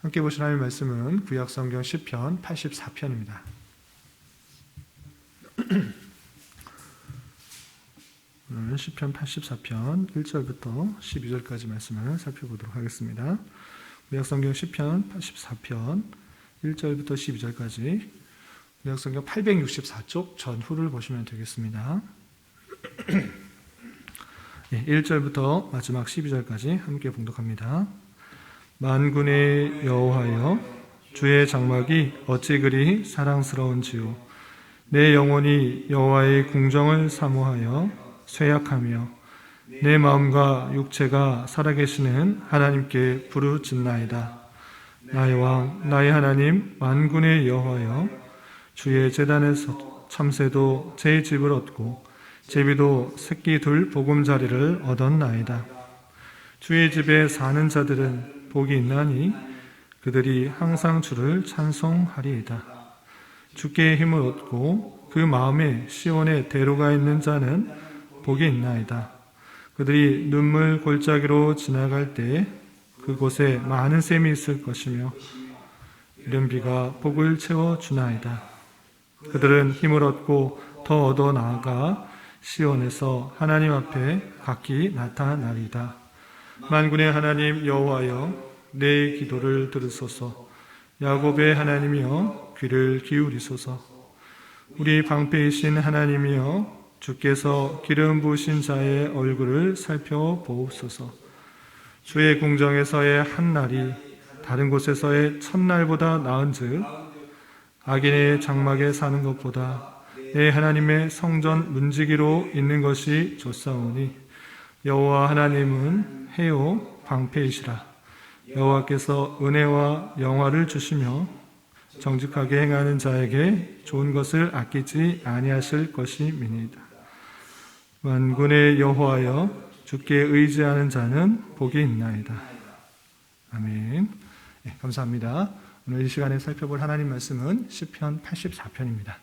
함께 보실 하나님의 말씀은 구약성경 시편 84편입니다. 오늘 시편 84편 1절부터 12절까지 말씀을 살펴보도록 하겠습니다. 구약성경 시편 84편 1절부터 12절까지 구약성경 864쪽 전후를 보시면 되겠습니다. 1절부터 마지막 12절까지 함께 봉독합니다. 만군의 여호와여, 주의 장막이 어찌 그리 사랑스러운지요. 내 영혼이 여호와의 궁정을 사모하여 쇠약하며 내 마음과 육체가 살아계시는 하나님께 부르짖나이다. 나의 왕, 나의 하나님, 만군의 여호와여, 주의 제단에서 참새도 제 집을 얻고 제비도 새끼 둘 보금자리를 얻었나이다. 주의 집에 사는 자들은 복이 있나니 그들이 항상 주를 찬송하리이다. 주께 힘을 얻고 그 마음에 시온에 대로가 있는 자는 복이 있나이다. 그들이 눈물 골짜기로 지나갈 때 그곳에 많은 샘이 있을 것이며 이른 비가 복을 채워주나이다. 그들은 힘을 얻고 더 얻어 나아가 시온에서 하나님 앞에 각기 나타나리이다. 만군의 하나님 여호와여, 내 기도를 들으소서. 야곱의 하나님이여, 귀를 기울이소서. 우리 방패이신 하나님이여, 주께서 기름 부으신 자의 얼굴을 살펴보옵소서. 주의 궁정에서의 한 날이 다른 곳에서의 첫날보다 나은즉 악인의 장막에 사는 것보다 내 하나님의 성전 문지기로 있는 것이 좋사오니 여호와 하나님은 해요 방패이시라. 여호와께서 은혜와 영화를 주시며 정직하게 행하는 자에게 좋은 것을 아끼지 아니하실 것임이니이다. 만군의 여호와여, 주께 의지하는 자는 복이 있나이다. 아멘. 네, 감사합니다. 오늘 이 시간에 살펴볼 하나님 말씀은 시편 84편입니다.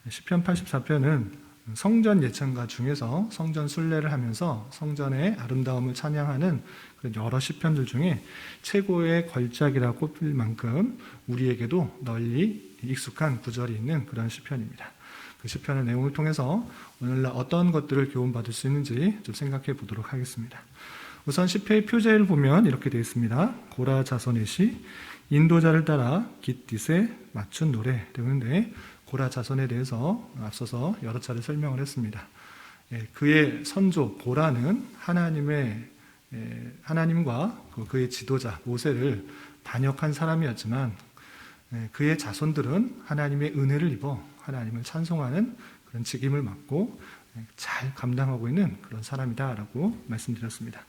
시편 84편은 성전 예찬가 중에서 성전 순례를 하면서 성전의 아름다움을 찬양하는 그런 여러 시편들 중에 최고의 걸작이라고 꼽힐 만큼 우리에게도 널리 익숙한 구절이 있는 그런 시편입니다. 그 시편의 내용을 통해서 오늘날 어떤 것들을 교훈받을 수 있는지 좀 생각해 보도록 하겠습니다. 우선 시편의 표제를 보면 이렇게 되어 있습니다. 고라 자손의 시, 인도자를 따라 깃딧에 맞춘 노래 되는데, 고라 자손에 대해서 앞서서 여러 차례 설명을 했습니다. 그의 선조 고라는 하나님과 그의 지도자 모세를 반역한 사람이었지만 그의 자손들은 하나님의 은혜를 입어 하나님을 찬송하는 그런 직임을 맡고 잘 감당하고 있는 그런 사람이다라고 말씀드렸습니다.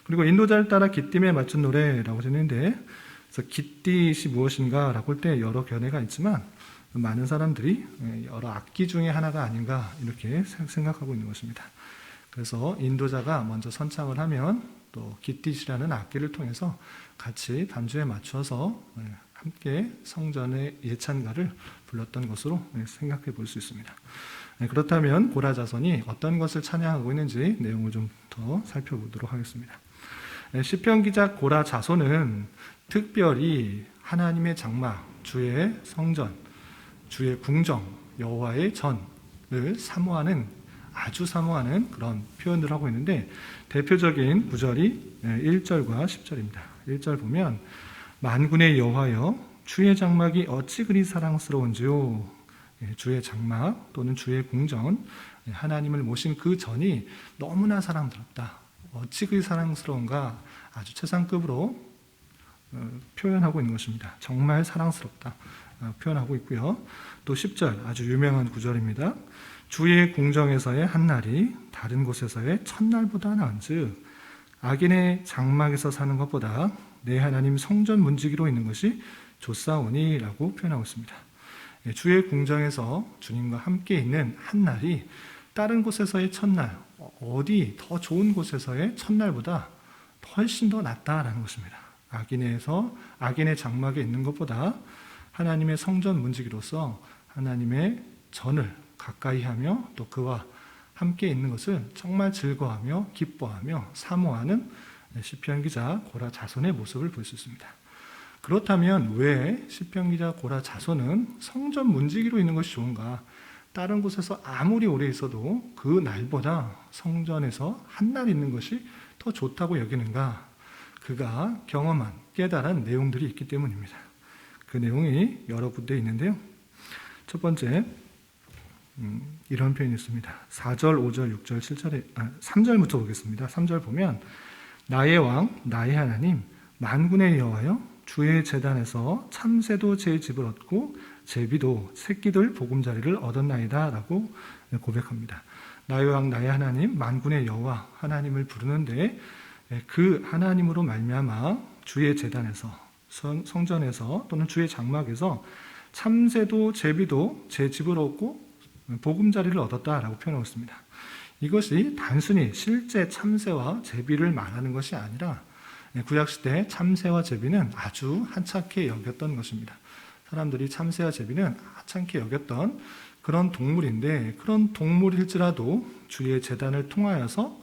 그리고 인도자를 따라 깃딤에 맞춘 노래라고 했는데, 그래서 깃딧이 무엇인가라고 할 때 여러 견해가 있지만 많은 사람들이 여러 악기 중에 하나가 아닌가 이렇게 생각하고 있는 것입니다. 그래서 인도자가 먼저 선창을 하면 또 깃딧이라는 악기를 통해서 같이 반주에 맞춰서 함께 성전의 예찬가를 불렀던 것으로 생각해 볼 수 있습니다. 그렇다면 고라 자손이 어떤 것을 찬양하고 있는지 내용을 좀 더 살펴보도록 하겠습니다. 시편 기자 고라 자손은 특별히 하나님의 장막, 주의 성전, 주의 궁정, 여호와의 전을 아주 사모하는 그런 표현을 하고 있는데, 대표적인 구절이 1절과 10절입니다. 1절 보면 만군의 여호와여, 주의 장막이 어찌 그리 사랑스러운지요. 주의 장막 또는 주의 궁전, 하나님을 모신 그 전이 너무나 사랑스럽다. 어찌 그리 사랑스러운가, 아주 최상급으로 표현하고 있는 것입니다. 정말 사랑스럽다 표현하고 있고요. 또 10절, 아주 유명한 구절입니다. 주의 궁정에서의 한 날이 다른 곳에서의 첫날보다 나은즉 악인의 장막에서 사는 것보다 내 하나님 성전 문지기로 있는 것이 좋사오니 라고 표현하고 있습니다. 주의 궁정에서 주님과 함께 있는 한 날이 다른 곳에서의 첫날, 어디 더 좋은 곳에서의 첫날보다 훨씬 더 낫다라는 것입니다. 악인의 장막에 있는 것보다 하나님의 성전 문지기로서 하나님의 전을 가까이 하며 또 그와 함께 있는 것을 정말 즐거워하며 기뻐하며 사모하는 시편 기자 고라 자손의 모습을 볼 수 있습니다. 그렇다면 왜 시편 기자 고라 자손은 성전 문지기로 있는 것이 좋은가? 다른 곳에서 아무리 오래 있어도 그 날보다 성전에서 한 날 있는 것이 더 좋다고 여기는가? 그가 경험한 깨달은 내용들이 있기 때문입니다. 그 내용이 여러 군데 있는데요. 첫 번째, 이런 표현이 있습니다. 4절, 5절, 6절, 7절에 3절부터 보겠습니다. 3절 보면 나의 왕, 나의 하나님, 만군의 여호와여, 주의 제단에서 참새도 제 집을 얻고 제비도 새끼들 보금자리를 얻었나이다 라고 고백합니다. 나의 왕, 나의 하나님, 만군의 여호와 하나님을 부르는데 그 하나님으로 말미암아 주의 제단에서, 성전에서 또는 주의 장막에서 참새도 제비도 제 집을 얻고 보금자리를 얻었다라고 표현하고 있습니다. 이것이 단순히 실제 참새와 제비를 말하는 것이 아니라 구약시대 참새와 제비는 아주 하찮게 여겼던 것입니다. 사람들이 참새와 제비는 하찮게 여겼던 그런 동물인데, 그런 동물일지라도 주의 제단을 통하여서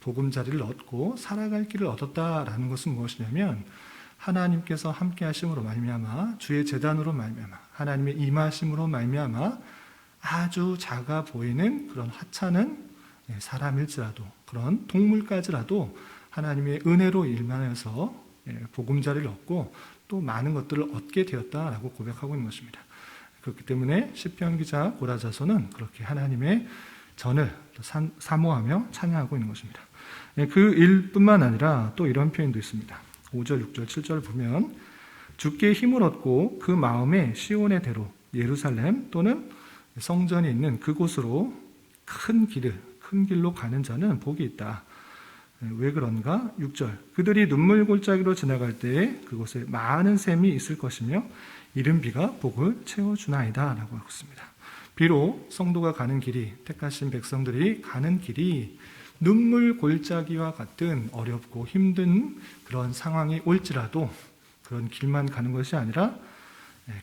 보금자리를 얻고 살아갈 길을 얻었다라는 것은 무엇이냐면, 하나님께서 함께 하심으로 말미암아, 주의 제단으로 말미암아, 하나님의 임하심으로 말미암아 아주 작아 보이는 그런 하찮은 사람일지라도, 그런 동물까지라도 하나님의 은혜로 일만해서 보금자리를 얻고 또 많은 것들을 얻게 되었다라고 고백하고 있는 것입니다. 그렇기 때문에 시편 기자 고라 자손은 그렇게 하나님의 전을 사모하며 찬양하고 있는 것입니다. 그 일뿐만 아니라 또 이런 표현도 있습니다. 5절, 6절, 7절 보면 주께 힘을 얻고 그 마음에 시온의 대로 예루살렘 또는 성전이 있는 그곳으로 큰 길로 가는 자는 복이 있다. 왜 그런가? 6절 그들이 눈물 골짜기로 지나갈 때에 그곳에 많은 샘이 있을 것이며 이른 비가 복을 채워주나이다 라고 하고 있습니다. 비록 성도가 가는 길이, 택하신 백성들이 가는 길이 눈물 골짜기와 같은 어렵고 힘든 그런 상황이 올지라도 그런 길만 가는 것이 아니라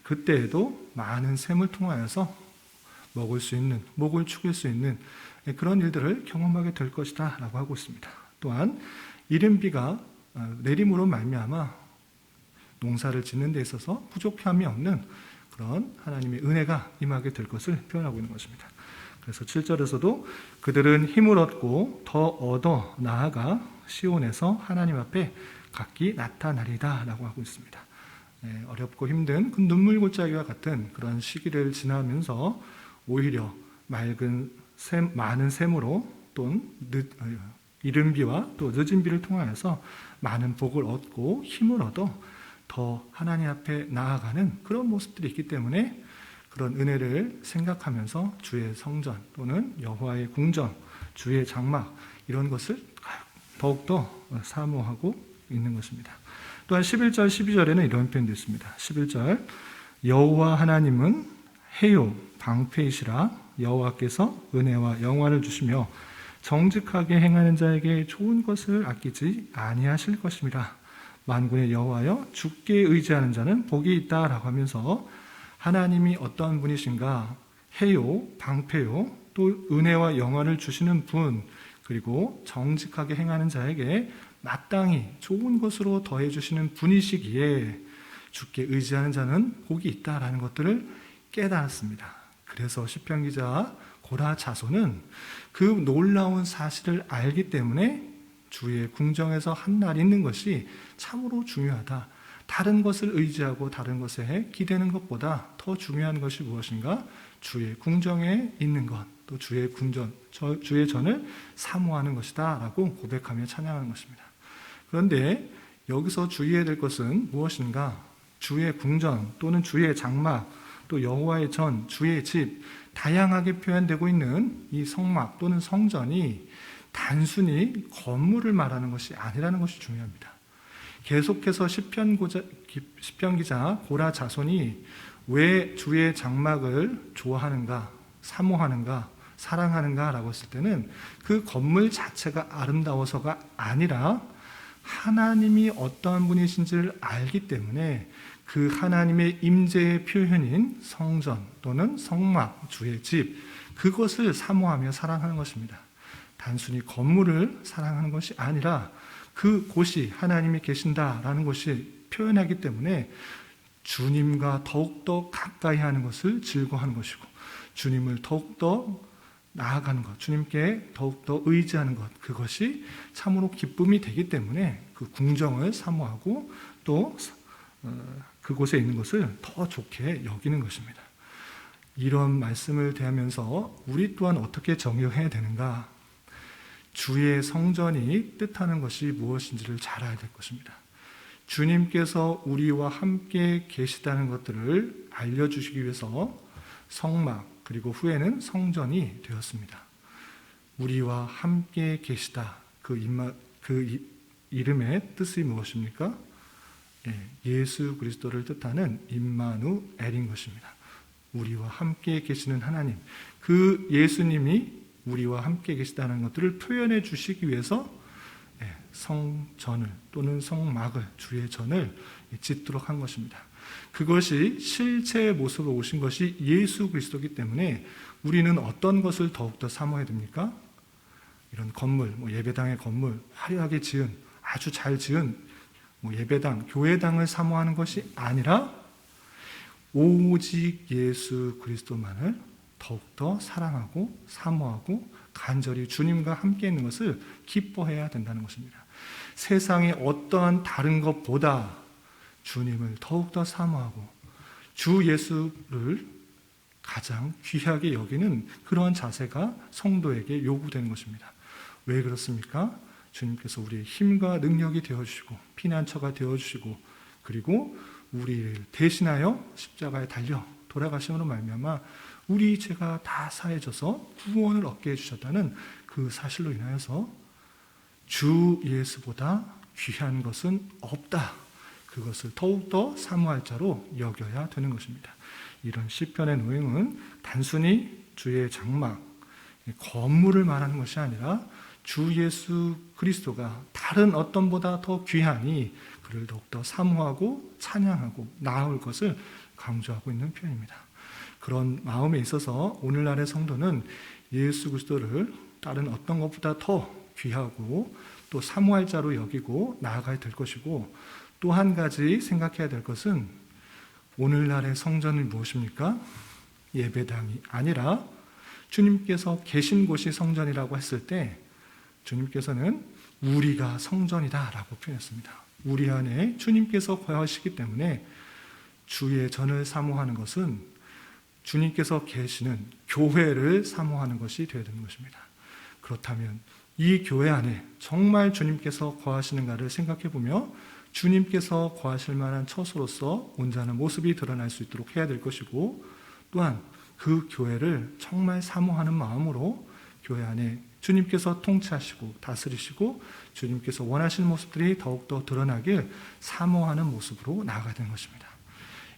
그때에도 많은 샘을 통하여서 먹을 수 있는, 목을 축일 수 있는 그런 일들을 경험하게 될 것이다 라고 하고 있습니다. 또한 이른 비가 내림으로 말미암아 농사를 짓는 데 있어서 부족함이 없는 그런 하나님의 은혜가 임하게 될 것을 표현하고 있는 것입니다. 그래서 7절에서도 그들은 힘을 얻고 더 얻어 나아가 시온에서 하나님 앞에 각기 나타나리다 라고 하고 있습니다. 어렵고 힘든 그 눈물 골짜기와 같은 그런 시기를 지나면서 오히려 맑은 많은 샘으로 또 이른 비와 또 늦은 비를 통하여서 많은 복을 얻고 힘을 얻어 더 하나님 앞에 나아가는 그런 모습들이 있기 때문에 그런 은혜를 생각하면서 주의 성전 또는 여호와의 궁전, 주의 장막 이런 것을 더욱더 사모하고 있는 것입니다. 또한 11절, 12절에는 이런 표현도 있습니다. 11절 여호와 하나님은 해요 방패이시라 여호와께서 은혜와 영화를 주시며 정직하게 행하는 자에게 좋은 것을 아끼지 아니하실 것입니다. 만군의 여호와여 주께 의지하는 자는 복이 있다라고 하면서 하나님이 어떠한 분이신가, 해요, 방패요, 또 은혜와 영화를 주시는 분, 그리고 정직하게 행하는 자에게 마땅히 좋은 것으로 더해주시는 분이시기에 주께 의지하는 자는 복이 있다라는 것들을 깨달았습니다. 그래서 시편 기자 고라 자손은 그 놀라운 사실을 알기 때문에 주의 궁정에서 한 날 있는 것이 참으로 중요하다. 다른 것을 의지하고 다른 것에 기대는 것보다 더 중요한 것이 무엇인가? 주의 궁정에 있는 것, 또 주의 전을 사모하는 것이다 라고 고백하며 찬양하는 것입니다. 그런데 여기서 주의해야 될 것은 무엇인가? 주의 궁전 또는 주의 장막, 또 여호와의 전, 주의 집, 다양하게 표현되고 있는 이 성막 또는 성전이 단순히 건물을 말하는 것이 아니라는 것이 중요합니다. 계속해서 시편 기자 고라 자손이 왜 주의 장막을 좋아하는가, 사모하는가, 사랑하는가 라고 했을 때는 그 건물 자체가 아름다워서가 아니라 하나님이 어떠한 분이신지를 알기 때문에 그 하나님의 임재의 표현인 성전 또는 성막, 주의 집, 그것을 사모하며 사랑하는 것입니다. 단순히 건물을 사랑하는 것이 아니라 그곳이 하나님이 계신다라는 것이 표현하기 때문에 주님과 더욱더 가까이 하는 것을 즐거워하는 것이고, 주님을 더욱더 나아가는 것, 주님께 더욱더 의지하는 것, 그것이 참으로 기쁨이 되기 때문에 그 궁정을 사모하고 또 그곳에 있는 것을 더 좋게 여기는 것입니다. 이런 말씀을 대하면서 우리 또한 어떻게 정의해야 되는가? 주의 성전이 뜻하는 것이 무엇인지를 잘 알아야 될 것입니다. 주님께서 우리와 함께 계시다는 것들을 알려주시기 위해서 성막, 그리고 후에는 성전이 되었습니다. 우리와 함께 계시다. 그 이름의 뜻이 무엇입니까? 예수 그리스도를 뜻하는 임마누엘인 것입니다. 우리와 함께 계시는 하나님, 그 예수님이 우리와 함께 계시다는 것들을 표현해 주시기 위해서 성전을 또는 성막을, 주의 전을 짓도록 한 것입니다. 그것이 실체의 모습으로 오신 것이 예수 그리스도이기 때문에 우리는 어떤 것을 더욱더 사모해야 됩니까? 이런 건물, 예배당의 건물, 화려하게 지은, 아주 잘 지은 예배당, 교회당을 사모하는 것이 아니라 오직 예수 그리스도만을 더욱더 사랑하고 사모하고 간절히 주님과 함께 있는 것을 기뻐해야 된다는 것입니다. 세상의 어떠한 다른 것보다 주님을 더욱더 사모하고 주 예수를 가장 귀하게 여기는 그러한 자세가 성도에게 요구되는 것입니다. 왜 그렇습니까? 주님께서 우리의 힘과 능력이 되어주시고 피난처가 되어주시고 그리고 우리를 대신하여 십자가에 달려 돌아가심으로 말미암아 우리 죄가 다 사해져서 구원을 얻게 해주셨다는 그 사실로 인하여서 주 예수보다 귀한 것은 없다. 그것을 더욱더 사모할 자로 여겨야 되는 것입니다. 이런 시편의 노행은 단순히 주의 장막, 건물을 말하는 것이 아니라 주 예수 그리스도가 다른 어떤 보다 더 귀하니 그를 더욱더 사모하고 찬양하고 나아올 것을 강조하고 있는 표현입니다. 그런 마음에 있어서 오늘날의 성도는 예수 그리스도를 다른 어떤 것보다 더 귀하고 또 사모할 자로 여기고 나아가야 될 것이고, 또 한 가지 생각해야 될 것은 오늘날의 성전이 무엇입니까? 예배당이 아니라 주님께서 계신 곳이 성전이라고 했을 때 주님께서는 우리가 성전이다 라고 표현했습니다. 우리 안에 주님께서 거하시기 때문에 주의 전을 사모하는 것은 주님께서 계시는 교회를 사모하는 것이 되어야 되는 것입니다. 그렇다면 이 교회 안에 정말 주님께서 거하시는가를 생각해보며 주님께서 거하실 만한 처소로서 온전한 모습이 드러날 수 있도록 해야 될 것이고, 또한 그 교회를 정말 사모하는 마음으로 교회 안에 주님께서 통치하시고 다스리시고 주님께서 원하시는 모습들이 더욱더 드러나길 사모하는 모습으로 나아가야 되는 것입니다.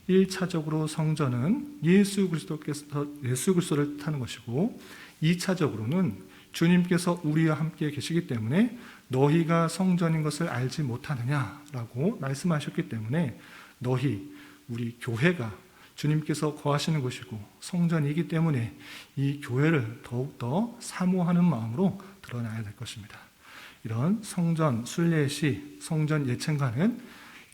1차적으로 성전은 예수 그리스도를 뜻하는 것이고, 2차적으로는 주님께서 우리와 함께 계시기 때문에 너희가 성전인 것을 알지 못하느냐라고 말씀하셨기 때문에 너희, 우리 교회가 주님께서 거하시는 곳이고 성전이기 때문에 이 교회를 더욱더 사모하는 마음으로 드러나야 될 것입니다. 이런 성전 순례시, 성전 예찬가는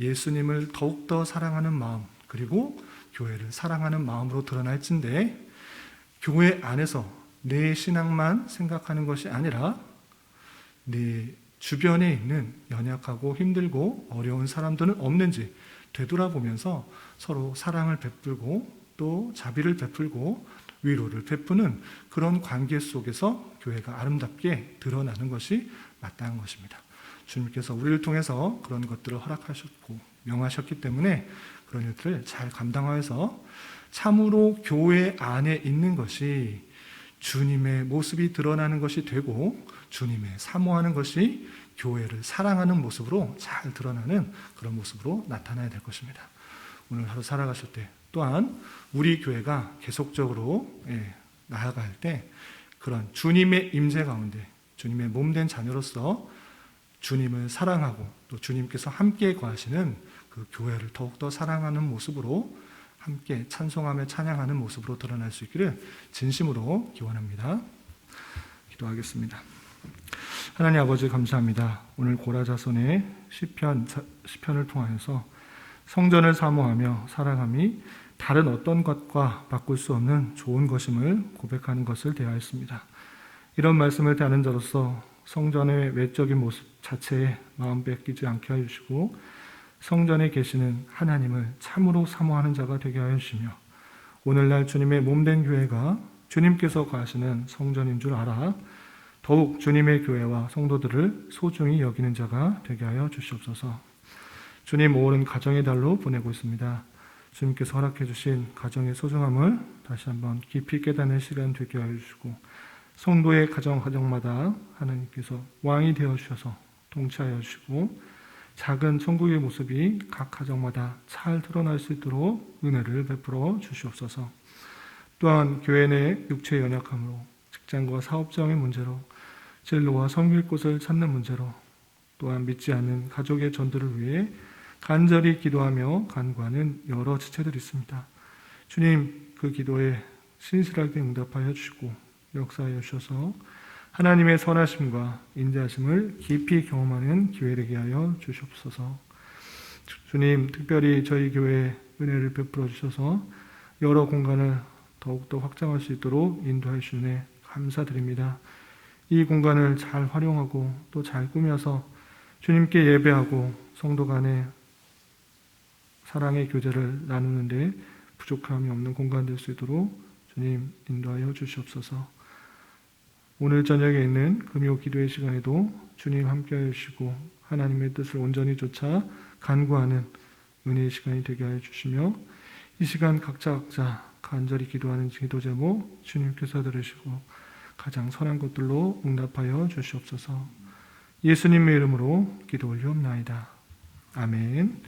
예수님을 더욱더 사랑하는 마음, 그리고 교회를 사랑하는 마음으로 드러날진데, 교회 안에서 내 신앙만 생각하는 것이 아니라 내 주변에 있는 연약하고 힘들고 어려운 사람들은 없는지 되돌아보면서 서로 사랑을 베풀고 또 자비를 베풀고 위로를 베푸는 그런 관계 속에서 교회가 아름답게 드러나는 것이 마땅한 것입니다. 주님께서 우리를 통해서 그런 것들을 허락하셨고 명하셨기 때문에 그런 일들을 잘 감당하여서 참으로 교회 안에 있는 것이 주님의 모습이 드러나는 것이 되고 주님의 사모하는 것이 교회를 사랑하는 모습으로 잘 드러나는 그런 모습으로 나타나야 될 것입니다. 오늘 하루 살아가실 때 또한 우리 교회가 계속적으로 나아갈 때 그런 주님의 임재 가운데 주님의 몸된 자녀로서 주님을 사랑하고 또 주님께서 함께 거하시는 그 교회를 더욱더 사랑하는 모습으로 함께 찬송하며 찬양하는 모습으로 드러날 수 있기를 진심으로 기원합니다. 기도하겠습니다. 하나님 아버지 감사합니다. 오늘 고라 자손의 시편을 통하여서 성전을 사모하며 사랑함이 다른 어떤 것과 바꿀 수 없는 좋은 것임을 고백하는 것을 대하였습니다. 이런 말씀을 대하는 자로서 성전의 외적인 모습 자체에 마음 뺏기지 않게 하여 주시고 성전에 계시는 하나님을 참으로 사모하는 자가 되게 하여 주시며 오늘날 주님의 몸된 교회가 주님께서 거하시는 성전인 줄 알아 더욱 주님의 교회와 성도들을 소중히 여기는 자가 되게 하여 주시옵소서. 주님 5월은 가정의 달로 보내고 있습니다. 주님께서 허락해 주신 가정의 소중함을 다시 한번 깊이 깨닫는 시간 되게 하여 주시고 성도의 가정마다 하나님께서 왕이 되어 주셔서 통치하여 주시고 작은 천국의 모습이 각 가정마다 잘 드러날 수 있도록 은혜를 베풀어 주시옵소서. 또한 교회 내 육체의 연약함으로 직장과 사업장의 문제로 진로와 섬길 곳을 찾는 문제로 또한 믿지 않는 가족의 전도를 위해 간절히 기도하며 간구하는 여러 지체들이 있습니다. 주님 그 기도에 신실하게 응답하여 주시고 역사하여 주셔서 하나님의 선하심과 인자하심을 깊이 경험하는 기회 되게 하여 주시옵소서. 주님 특별히 저희 교회에 은혜를 베풀어 주셔서 여러 공간을 더욱더 확장할 수 있도록 인도해 주시네 감사드립니다. 이 공간을 잘 활용하고 또 잘 꾸며서 주님께 예배하고 성도 간의 사랑의 교제를 나누는데 부족함이 없는 공간 될 수 있도록 주님 인도하여 주시옵소서. 오늘 저녁에 있는 금요 기도의 시간에도 주님 함께하여 주시고 하나님의 뜻을 온전히 쫓아 간구하는 은혜의 시간이 되게 하여 주시며 이 시간 각자 간절히 기도하는 기도 제목 주님께서 들으시고 가장 선한 것들로 응답하여 주시옵소서. 예수님의 이름으로 기도 올리옵나이다. 아멘.